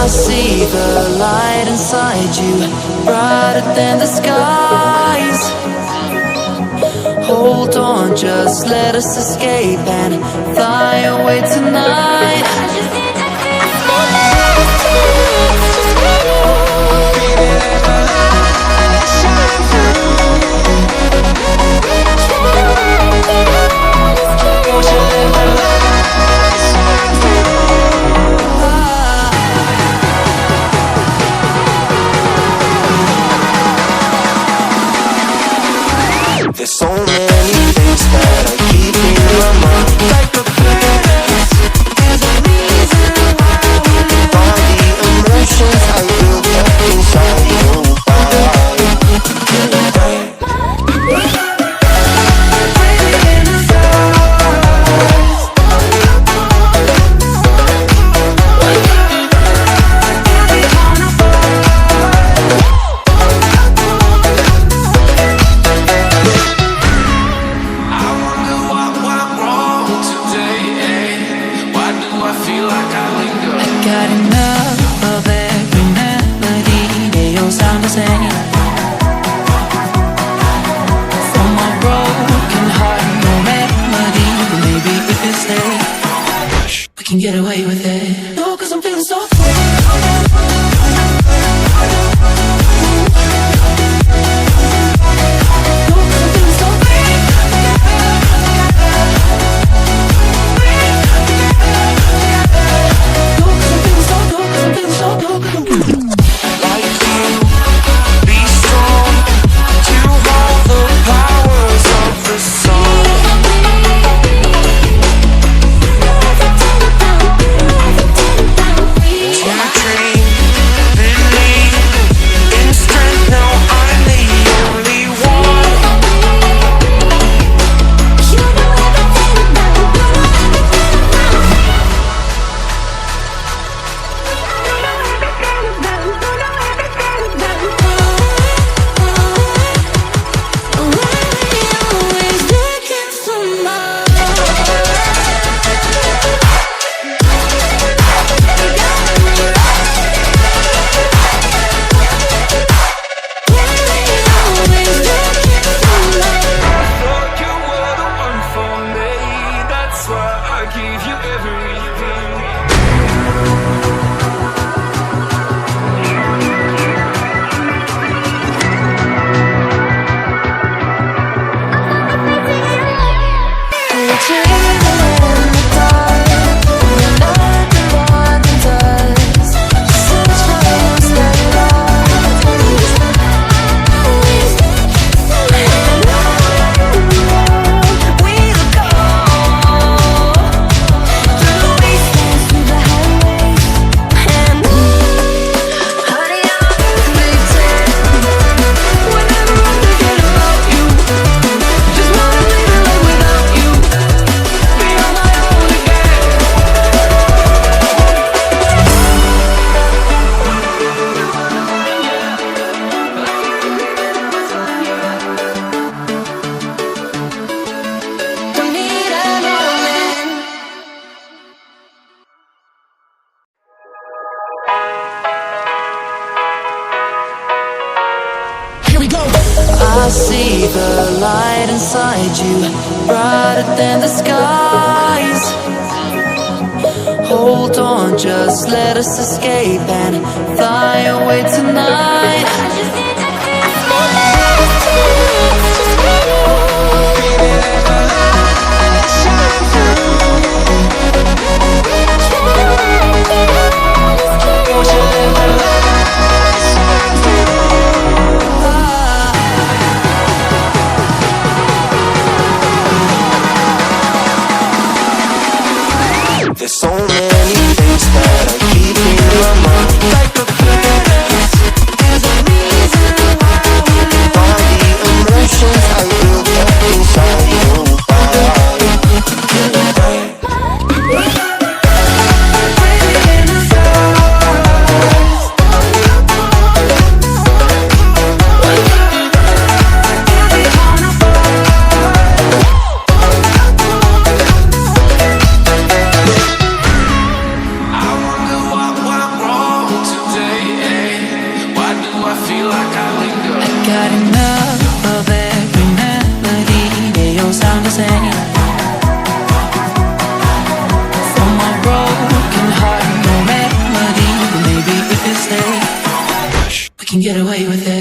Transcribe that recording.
see the light inside you, brighter than the skies. Hold on, just let us escape and fly away tonight. There's so many things that I keep in my mind, like the past. There's a reason why we live. All the emotions I built up inside your body. Got enough of every melody, they all sound the same. From my broken heart, no remedy, but maybe if you stay, we can get away with it. No, 'cause I'm feeling so free. I see the light inside you, brighter than the skies. Hold on, just let us escape and fly away tonight. There's so many things that I keep in my mind, like the past. There's a reason the same. From my broken heart, no remedy. But maybe if we stay, we can get away with it.